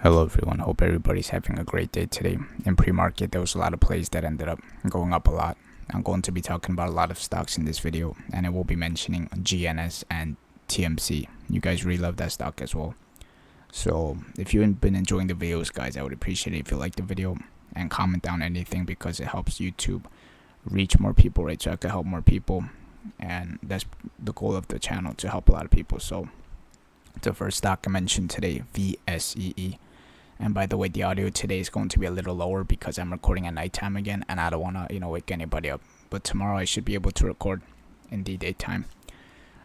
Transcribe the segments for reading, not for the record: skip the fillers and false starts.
Hello everyone, hope everybody's having a great day today. In pre-market, there was a lot of plays that ended up going up a lot. I'm going to be talking about a lot of stocks in this video, and I will be mentioning GNS and TMC. You guys really love that stock as well. So if you've been enjoying the videos, guys, I would appreciate it if you like the video and comment down anything, because it helps YouTube reach more people, right? So I can help more people, and that's the goal of the channel, to help a lot of people. So the first stock I mentioned today, VSEE. And by the way, the audio today is going to be a little lower because I'm recording at nighttime again, and I don't want to, wake anybody up. But tomorrow I should be able to record in the daytime.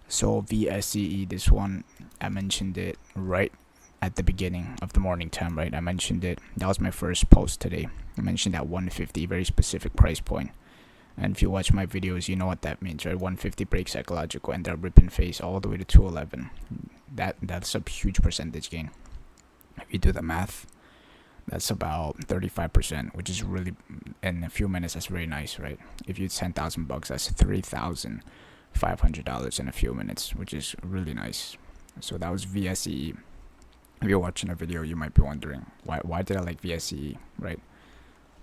So VSCE, this one, I mentioned it right at the beginning of the morning time, right? I mentioned it. That was my first post today. I mentioned that 150, very specific price point. And if you watch my videos, you know what that means, right? 150 break psychological, and they're ripping face all the way to 211. That's a huge percentage gain. If you do the math, that's about 35%, which is really, in a few minutes, that's very nice, right? If you use $10,000, that's $3,500 in a few minutes, which is really nice. So that was VSCE. If you're watching a video, you might be wondering, why did I like VSCE, right?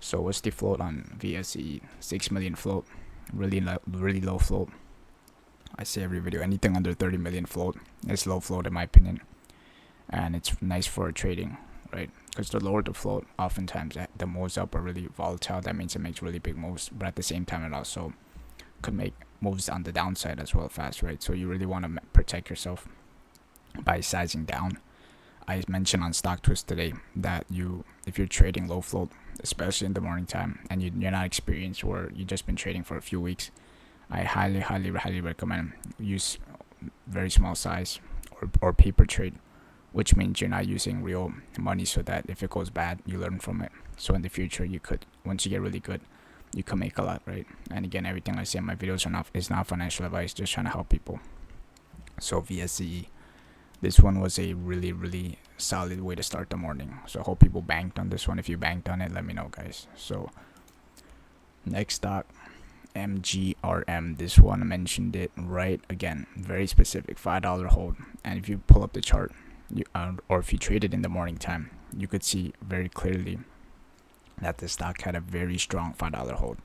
So what's the float on VSCE? 6 million float, really low float. I say every video, anything under 30 million float is low float in my opinion. And it's nice for trading, right? Because the lower the float, oftentimes the moves up are really volatile. That means it makes really big moves, but at the same time, it also could make moves on the downside as well fast, right? So you really want to protect yourself by sizing down. I mentioned on Stock Twist today that if you're trading low float, especially in the morning time, and you're not experienced, or you've just been trading for a few weeks, I highly recommend use very small size or paper trade, which means you're not using real money, so that if it goes bad, you learn from it. So in the future, you could, once you get really good, you can make a lot, right? And again, everything I say in my videos is not financial advice, just trying to help people. So VSCE, this one was a really solid way to start the morning. So I hope people banked on this one. If you banked on it, let me know, guys. So next stock, MGRM. This one, I mentioned it right again, very specific, $5 hold. And if you pull up the chart, or if you trade it in the morning time, you could see very clearly that the stock had a very strong $5 hold.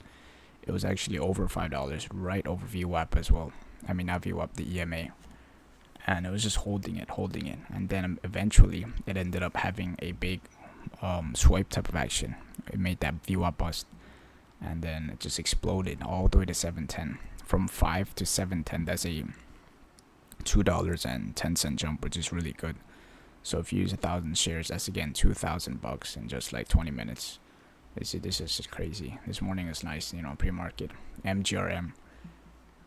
It was actually over $5, right over VWAP as well. I mean, not VWAP, the EMA. And it was just holding it. And then eventually it ended up having a big swipe type of action. It made that VWAP bust, and then it just exploded all the way to 710. From 5 to 710, that's a $2.10 jump, which is really good. So if you use 1,000 shares, that's again $2,000 in just like 20 minutes. This is just crazy. This morning is nice, pre-market. MGRM.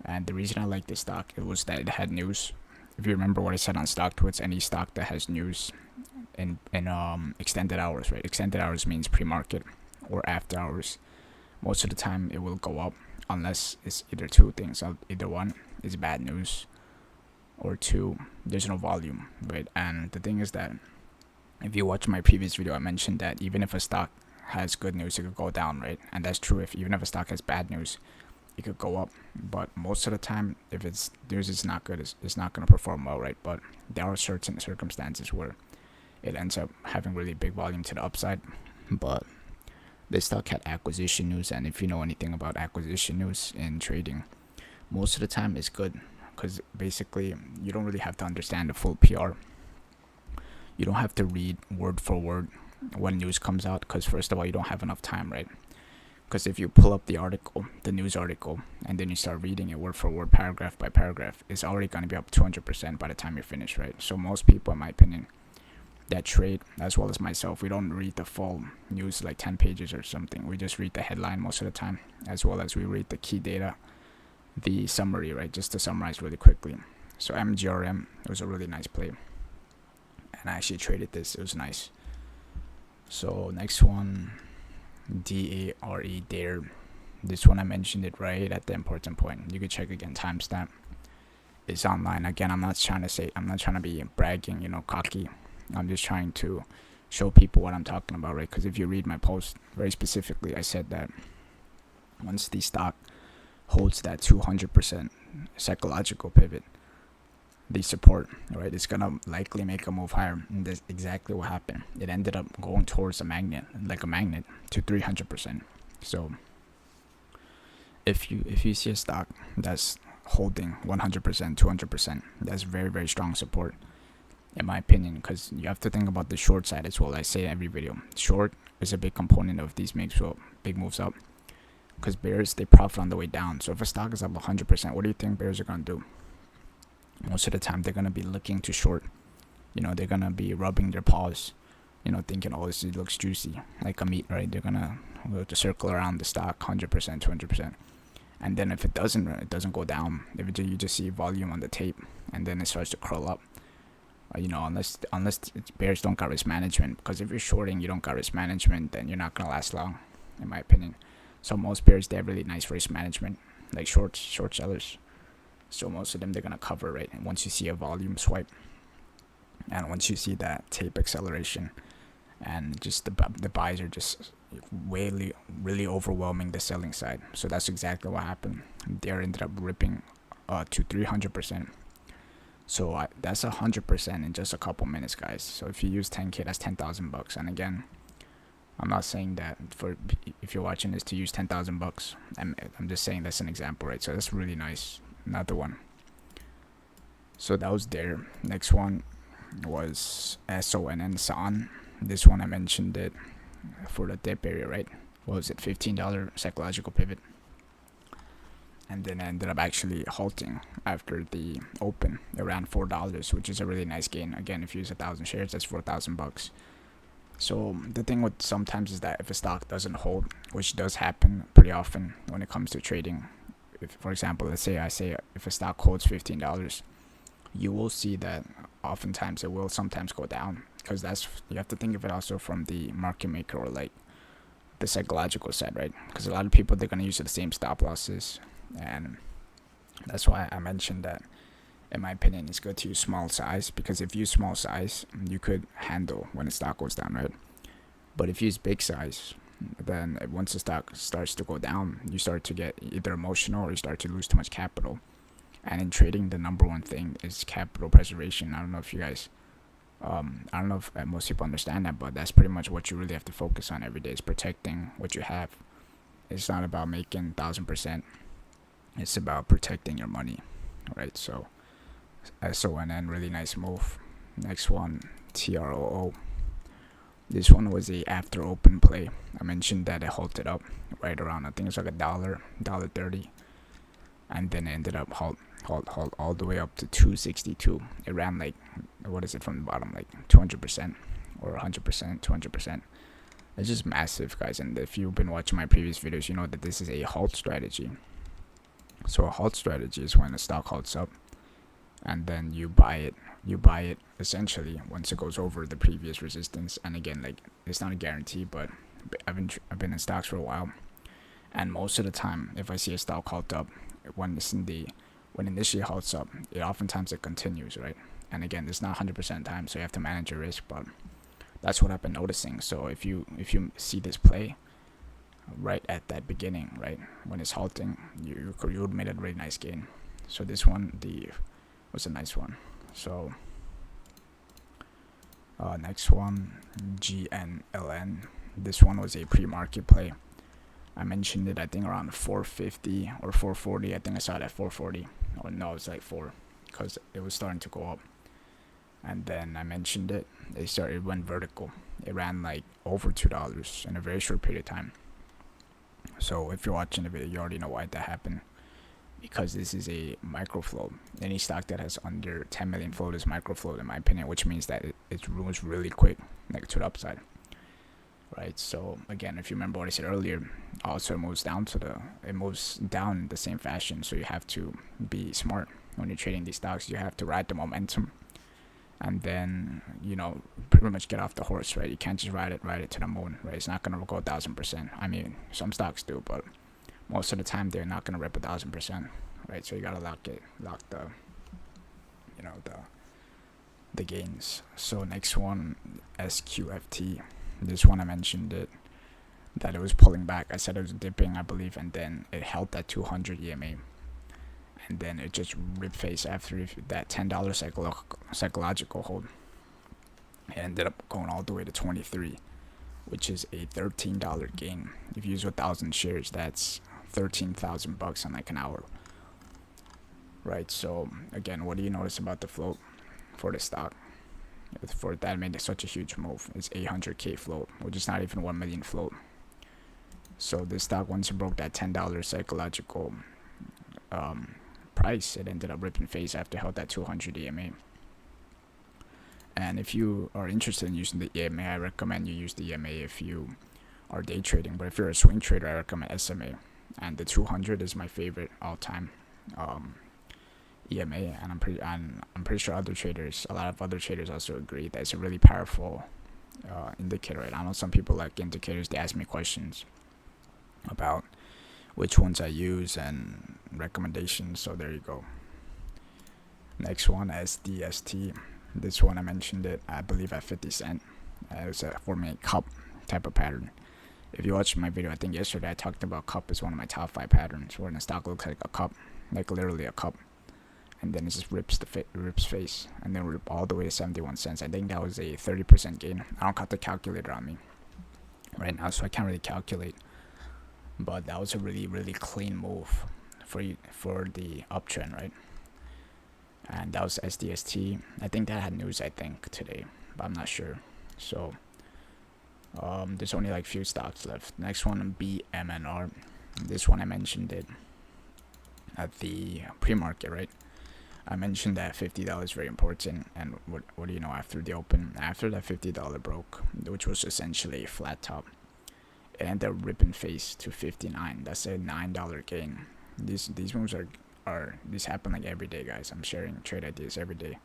And the reason I like this stock, it was that it had news. If you remember what I said on Stock Twits, any stock that has news in extended hours, right? Extended hours means pre-market or after hours. Most of the time it will go up, unless it's either two things. Either one is bad news, or two, there's no volume, right? And the thing is that if you watch my previous video, I mentioned that even if a stock has good news, it could go down, right? And that's true. Even if a stock has bad news, it could go up. But most of the time, if its news is not good, it's not going to perform well, right? But there are certain circumstances where it ends up having really big volume to the upside. But this stock had acquisition news, and if you know anything about acquisition news in trading, most of the time it's good, because basically you don't really have to understand the full PR. You don't have to read word for word when news comes out, because first of all, you don't have enough time, right? Because if you pull up the article, the news article, and then you start reading it word for word, paragraph by paragraph, it's already going to be up 200% by the time you're finished, right? So most people, in my opinion, that trade, as well as myself, we don't read the full news, like 10 pages or something. We just read the headline most of the time, as well as we read the key data, the summary, right? Just to summarize really quickly. So MGRM was a really nice play, and I actually traded this. It was nice. So next one, DARE. This one, I mentioned it right at the important point. You could check again, timestamp. It's online. Again, I'm not trying to be bragging, cocky. I'm just trying to show people what I'm talking about, right? Because if you read my post very specifically, I said that once the stock holds that 200% psychological pivot, the support, right? It's gonna likely make a move higher, and that's exactly what happened. It ended up going towards a magnet, like a magnet, to 300%. So if you see a stock that's holding 100%, 200%, that's very, very strong support, in my opinion, because you have to think about the short side as well. I say in every video, short is a big component of these big moves up, because bears, they profit on the way down. So if a stock is up 100%, what do you think bears are gonna do? Most of the time, they're gonna be looking to short. They're gonna be rubbing their paws, thinking, oh, this looks juicy, like a meat, right? They're gonna go to circle around the stock 100%, 200%. And then if it doesn't go down, if you just see volume on the tape, and then it starts to curl up, unless bears don't got risk management. Because if you're shorting, you don't got risk management, then you're not gonna last long, in my opinion. So most bears, they have really nice risk management, like short sellers. So most of them, they're gonna cover, right? And once you see a volume swipe, and once you see that tape acceleration, and just the buys are just really overwhelming the selling side. So that's exactly what happened. They ended up ripping to 300%. So that's 100% in just a couple minutes, guys. So if you use 10K, that's $10,000. And again, I'm not saying that if you're watching this to use $10,000. I'm just saying that's an example, right? So that's really nice. Another one. So that was there. Next one was swan. This one I mentioned it for the dip area, right? What was it? $15 psychological pivot. And then I ended up actually halting after the open around $4, which is a really nice gain. Again, if you use 1,000 shares, that's $4,000. So the thing with sometimes is that if a stock doesn't hold, which does happen pretty often when it comes to trading. If, for example, let's say if a stock holds $15, you will see that oftentimes it will sometimes go down, because you have to think of it also from the market maker, or like the psychological side, right? Because a lot of people, they're going to use the same stop losses, and that's why I mentioned that, in my opinion, it's good to use small size, because if you use small size, you could handle when the stock goes down, right? But if you use big size, then once the stock starts to go down, you start to get either emotional, or you start to lose too much capital. And in trading, the number one thing is capital preservation. I don't know if you guys, I don't know if most people understand that, but that's pretty much what you really have to focus on every day, is protecting what you have. It's not about making 1,000%. It's about protecting your money, right? So SONN, really nice move. Next one, TROO. This one was a after open play. I mentioned that it halted up right around, I think it's like $1.30, and then it ended up halt all the way up to 262. It ran like, what is it from the bottom, like 200% or 100%, 200%. It's just massive, guys. And if you've been watching my previous videos, you know that this is a halt strategy. So a halt strategy is when the stock halts up, and then you buy it essentially once it goes over the previous resistance. And again, like, it's not a guarantee, but I've been in stocks for a while, and most of the time, if I see a stock halt up, when initially halts up, oftentimes it continues, right? And again, it's not 100% time, so you have to manage your risk, but that's what I've been noticing. So if you see this play right at that beginning, right, when it's halting, you made a really nice gain. So this one was a nice one. So next one, GNLN. This one was a pre-market play. I mentioned it, I think, around 450 or 440. I think I saw it at 440. Oh no, it's like 4, because it was starting to go up. And then I mentioned it. It went vertical. It ran like over $2 in a very short period of time. So if you're watching the video, you already know why that happened, because this is a micro float. Any stock that has under 10 million float is micro float, in my opinion, which means that it moves really quick, like to the upside, right? So again, if you remember what I said earlier, also it moves down in the same fashion. So you have to be smart when you're trading these stocks. You have to ride the momentum, and then pretty much get off the horse, right? You can't just ride it to the moon, right? It's not gonna go 1,000%. I mean, some stocks do, but most of the time they're not gonna rip 1,000%, right? So you gotta lock the the gains. So next one, SQFT. This one I mentioned it, that it was pulling back. I said it was dipping, I believe, and then it held at 200 EMA, and then it just ripped face after that $10 psychological hold. It ended up going all the way to 23, which is a $13 gain. If you use 1,000 shares, that's $13,000 in like an hour, right? So again, what do you notice about the float for the stock? For that made it such a huge move. It's 800k float, which is not even 1 million float. So this stock, once it broke that $10 psychological price, it ended up ripping face after it held that 200 EMA. And if you are interested in using the EMA, I recommend you use the EMA if you are day trading. But if you're a swing trader, I recommend SMA. And the 200 is my favorite all-time EMA, and I'm pretty sure a lot of other traders also agree that it's a really powerful indicator. Right? I know some people like indicators. They ask me questions about which ones I use and recommendations. So there you go. Next one, SDST. This one I mentioned it, I believe, at 50 cent. It's a 4-minute cup type of pattern. If you watched my video, I think yesterday, I talked about cup as one of my top 5 patterns, where the stock looks like a cup, like literally a cup, and then it just rips face, and then rip all the way to 71 cents. I think that was a 30% gain. I don't got the calculator on me right now, so I can't really calculate, but that was a really, really clean move for the uptrend, right? And that was SDST. I think that had news, today, but I'm not sure. So there's only like few stocks left. Next one, BMNR. This one I mentioned it at the pre-market, right? I mentioned that $50 is very important, and what do you know, after the open, after that $50 broke, which was essentially a flat top, it ended up ripping face to 59. That's a $9 gain. These moves these happen like every day, guys. I'm sharing trade ideas every day,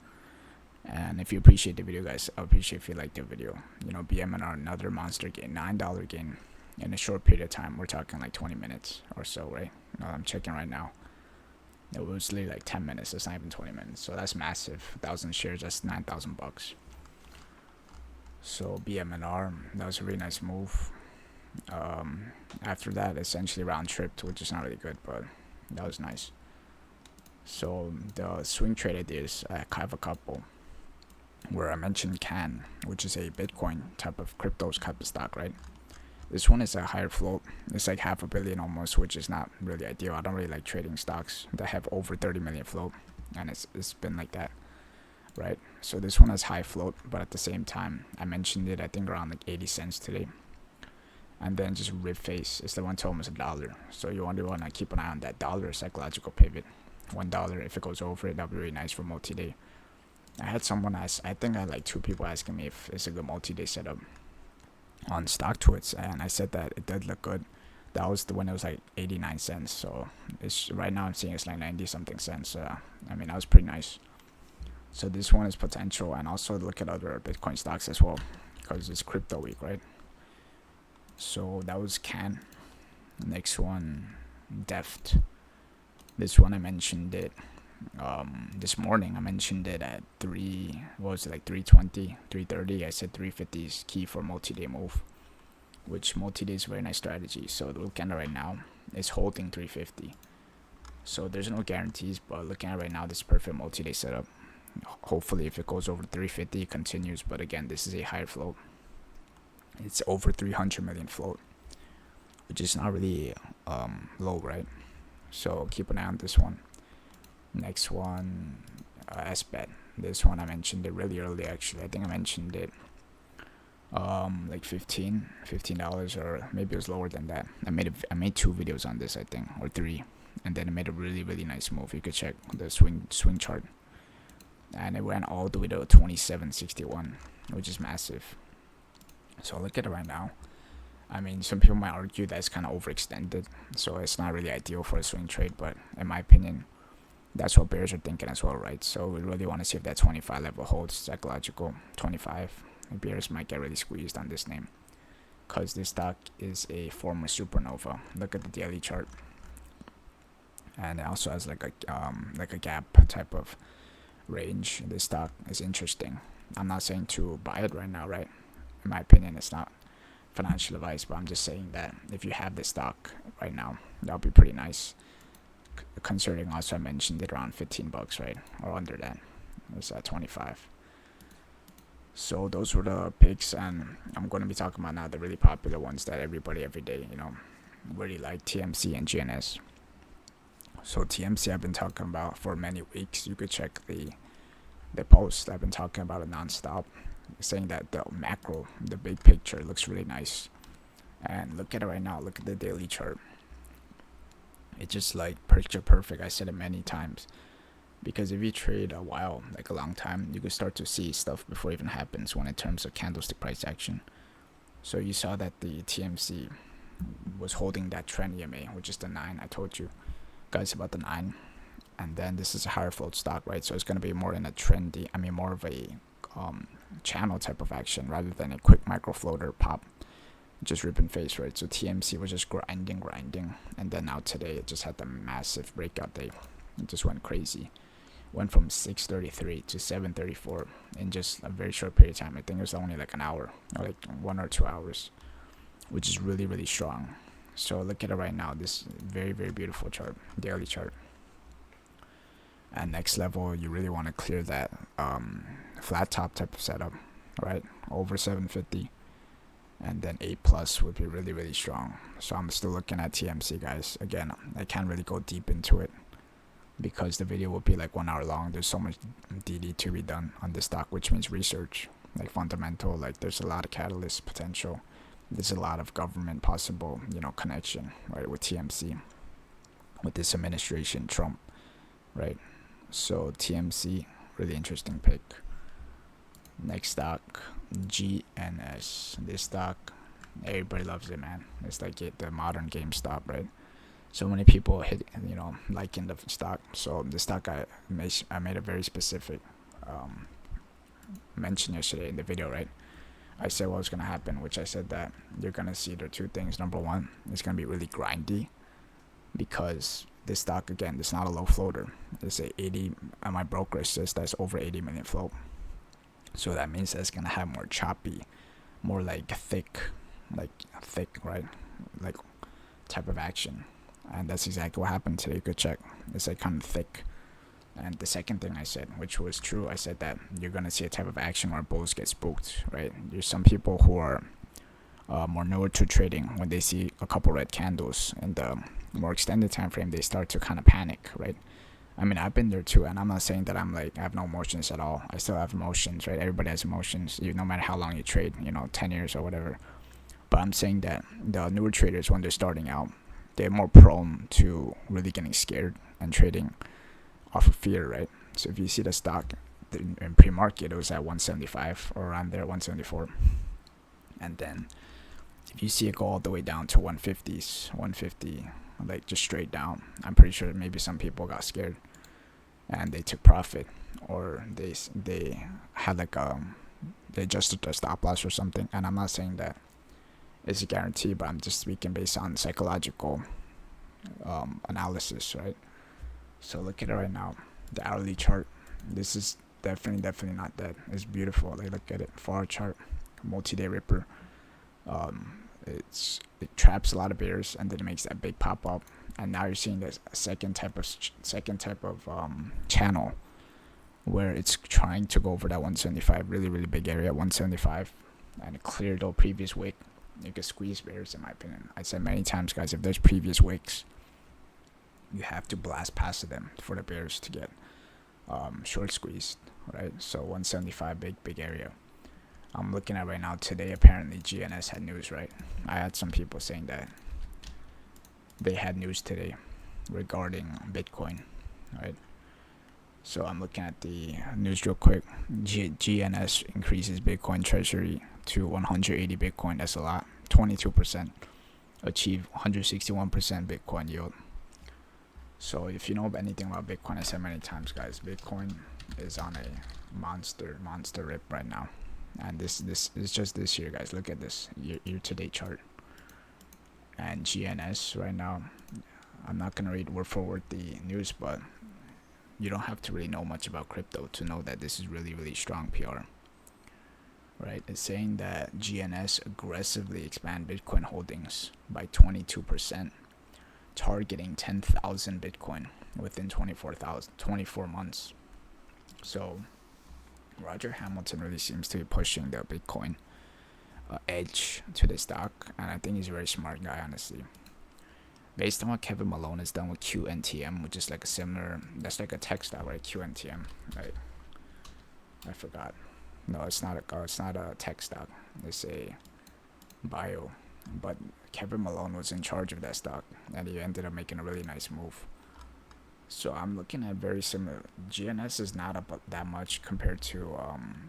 and if you appreciate the video, guys, I appreciate if you like the video. You know, BMNR, another monster gain, $9 gain in a short period of time. We're talking like 20 minutes or so, right? I'm checking right now. It was literally like 10 minutes. It's not even 20 minutes. So that's massive. 1,000 shares, that's $9,000. So BMNR, that was a really nice move. After that, essentially round tripped, which is not really good, but that was nice. So the swing trade ideas, I have a couple, where I mentioned CAN, which is a Bitcoin type of cryptos type of stock, right? This one is a higher float. It's like $500 million almost, which is not really ideal. I don't really like trading stocks that have over 30 million float, and it's been like that, right? So this one has high float, but at the same time, I mentioned it, I think, around like 80 cents today, and then just rip face. It's the one to almost $1. So you want to keep an eye on that dollar psychological pivot. $1. If it goes over it, that'll be really nice for multi-day. I had someone ask, I think I had like 2 people asking me if it's a good multi-day setup on StockTwits, and I said that it did look good. That was when it was like 89 cents. So it's right now I'm seeing it's like 90 something cents. I mean, that was pretty nice. So this one is potential, and also look at other Bitcoin stocks as well, because it's crypto week, right? So that was CAN. Next one, Deft. This one I mentioned it this morning. I mentioned it at 320, 330. I said 350 is key for multi-day move, which multi-day is a very nice strategy. So looking at it right now, it's holding 350. So there's no guarantees, but looking at it right now, this is perfect multi-day setup. Hopefully if it goes over 350, it continues, but again, this is a higher float. It's over 300 million float, which is not really low, right? So keep an eye on this one. Next one, SBET. This one I mentioned it really early, actually. I think I mentioned it like $15, or maybe it was lower than that. I made 2 videos on this, I think, or 3, and then it made a really, really nice move. You could check the swing chart, and it went all the way to 27.61, which is massive. So look at it right now. I mean, some people might argue that it's kind of overextended, so it's not really ideal for a swing trade, but in my opinion, that's what bears are thinking as well, right? So we really want to see if that 25 level holds psychological. 25. Bears might get really squeezed on this name, because this stock is a former supernova. Look at the daily chart, and it also has like a gap type of range. This stock is interesting. I'm not saying to buy it right now, right? In my opinion, it's not financial advice, but I'm just saying that if you have this stock right now, that'll be pretty nice, considering also I mentioned it around 15 bucks, right, or under that. It's at 25. So those were the picks, and I'm going to be talking about now the really popular ones that everybody every day, really like, TMC and GNS. So TMC I've been talking about for many weeks. You could check the post. I've been talking about it nonstop, saying that the macro, the big picture, looks really nice. And look at it right now. Look at the daily chart. It's just like picture perfect. I said it many times, because if you trade a while, like a long time, you can start to see stuff before it even happens when in terms of candlestick price action. So you saw that the TMC was holding that trend EMA, which is the 9. I told you guys about the 9. And then this is a higher float stock, right? So it's going to be more in a trendy, more of a channel type of action rather than a quick micro floater pop, just rip and face, right? So TMC was just grinding, and then now today it just had the massive breakout day. It just went crazy. Went from 633 to 734 in just a very short period of time. I think it was only like an hour, or like 1 or 2 hours, which is really, really strong. So look at it right now. This very, very beautiful chart, daily chart. And next level, you really want to clear that flat top type of setup, right? Over 750, and then 8 plus would be really, really strong. So I'm still looking at TMC, guys. Again, I can't really go deep into it because the video will be like 1 hour long. There's so much DD to be done on the stock, which means research, like fundamental. Like there's a lot of catalyst potential. There's a lot of government possible, connection, right, with TMC, with this administration, Trump, right? So TMC, really interesting pick. Next stock, GNS. This stock, everybody loves it, man. It's like the modern GameStop, right? So many people liking the stock. So the stock I made a very specific mention yesterday in the video, right? I said what was gonna happen, which I said that you're gonna see the two things. Number one, it's gonna be really grindy, because this stock, again, it's not a low floater. It's a 80. My brokerage says that's over 80 million float. So that means that's gonna have more choppy, more like thick, right, like type of action. And that's exactly what happened today. You could check. It's like kind of thick. And the second thing I said, which was true, I said that you're gonna see a type of action where bulls get spooked, right? There's some people who are more newer to trading. When they see a couple red candles in the more extended time frame, they start to kind of panic, right? I've been there too, and I'm not saying that I have no emotions at all. I still have emotions, right? Everybody has emotions, no matter how long you trade, 10 years or whatever. But I'm saying that the newer traders, when they're starting out, they're more prone to really getting scared and trading off of fear, right? So if you see the stock in pre-market, it was at 175 or around there, 174. And then if you see it go all the way down to 150, like just straight down, I'm pretty sure maybe some people got scared and they took profit, or they had they adjusted their stop loss or something. And I'm not saying that it's a guarantee, but I'm just speaking based on psychological analysis, right? So look at it right now, the hourly chart. This is definitely not dead. It's beautiful. Like, look at it, 4-hour chart, multi-day ripper. It traps a lot of bears, and then it makes that big pop up. And now you're seeing this second type of channel where it's trying to go over that 175, really, really big area, 175, and it cleared the previous wick. You can squeeze bears, in my opinion. I said many times, guys, if there's previous wicks, you have to blast past them for the bears to get short squeezed, right? So 175, big area. I'm looking at right now today. Apparently GNS had news, right? I had some people saying that they had news today regarding Bitcoin, right? So I'm looking at the news real quick. GNS increases Bitcoin treasury to 180 Bitcoin. That's a lot. 22%. Achieve 161% Bitcoin yield. So if you know anything about Bitcoin, I said many times, guys, Bitcoin is on a monster rip right now. And this is just this year, guys. Look at this year-to-date chart. And GNS right now, I'm not gonna read word for word the news, but you don't have to really know much about crypto to know that this is really, really strong PR, right? It's saying that GNS aggressively expand Bitcoin holdings by 22% targeting 10,000 Bitcoin within 24 months. So Roger Hamilton really seems to be pushing the Bitcoin edge to the stock, and I think he's a very smart guy, honestly. Based on what Kevin Malone has done with QNTM, which is like a similar, that's like a tech stock, right? QNTM, right? I forgot. No, it's not a tech stock. It's a bio. But Kevin Malone was in charge of that stock, and he ended up making a really nice move. So I'm looking at very similar. GNS is not up that much compared to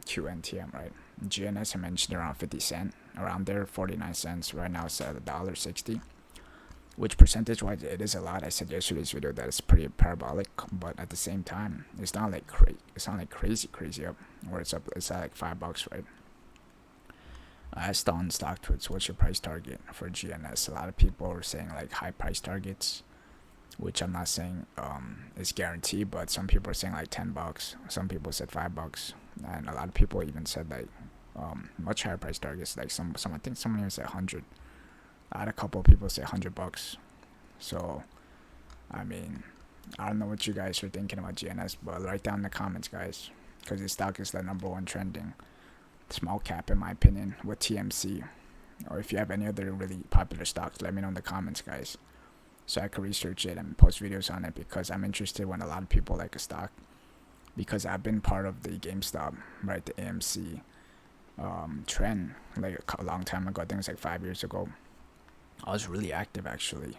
QNTM, right? GNS I mentioned around 50 cents, around there, 49 cents. Right now it's at $1.60, which percentage-wise it is a lot. I said yesterday's video that it's pretty parabolic, but at the same time, it's not like crazy up, where it's up. It's at like $5, right? I asked on StockTwits, what's your price target for GNS? A lot of people are saying like high price targets, which I'm not saying is guaranteed, but some people are saying like $10. Some people said $5, and a lot of people even said like much higher price targets. Like some I think someone even said 100. I had a couple of people say $100. So, I mean, I don't know what you guys are thinking about GNS, but write down in the comments, guys, because this stock is the #1 trending small cap in my opinion with TMC. Or if you have any other really popular stocks, let me know in the comments, guys, so I can research it and post videos on it, because I'm interested when a lot of people like a stock, because I've been part of the GameStop, right, the AMC trend like a long time ago. I think it was like 5 years ago. I was really active actually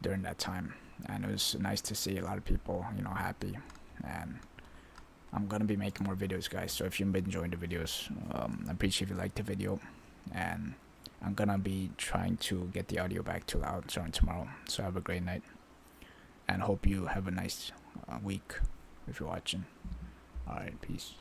during that time, and it was nice to see a lot of people, happy. And I'm gonna be making more videos, guys, so if you've been enjoying the videos, I appreciate if you like the video, and I'm gonna be trying to get the audio back to loud starting tomorrow. So have a great night, and hope you have a nice week if you're watching. Alright, peace.